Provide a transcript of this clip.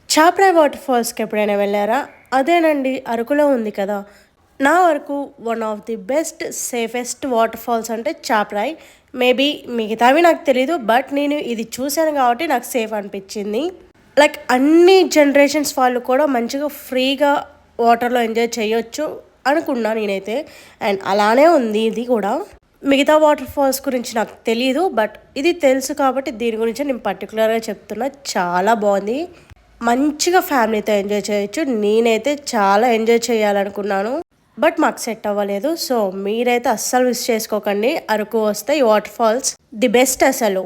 Chaprai water ఫాల్స్‌కి ఎప్పుడైనా వెళ్లారా? అదేనండి అరకులో ఉంది కదా! నా వరకు one of the best, safest water falls అంటే చాప్రాయి. మేబీ మిగతావి నాకు తెలీదు. బట్ నేను ఇది చూసాను కాబట్టి నాకు సేఫ్ అనిపిచ్చింది. లైక్ అన్ని జనరేషన్స్ వాళ్ళు కూడా మంచిగా ఫ్రీగా వాటర్‌లో ఎంజాయ్ చేయొచ్చు అనుకున్నా నేనైతే. అండ్ అలానే ఉంది ఇది కూడా. మిగతా వాటర్ ఫాల్స్ గురించి నాకు తెలీదు. బట్ ఇది తెలుసు కాబట్టి దీని గురించి నేను పర్టిక్యులర్‌గా చెప్తున్నా. చాలా బావుంది. మంచిగా ఫ్యామిలీతో ఎంజాయ్ చేయొచ్చు. నేనైతే చాలా ఎంజాయ్ చేయాలనుకున్నాను. బట్ మాకు సెట్ అవ్వలేదు. సో మీరైతే అస్సలు మిస్ చేసుకోకండి. అరకు వస్తే ఈ వాటర్ ఫాల్స్ ది బెస్ట్ అసలు.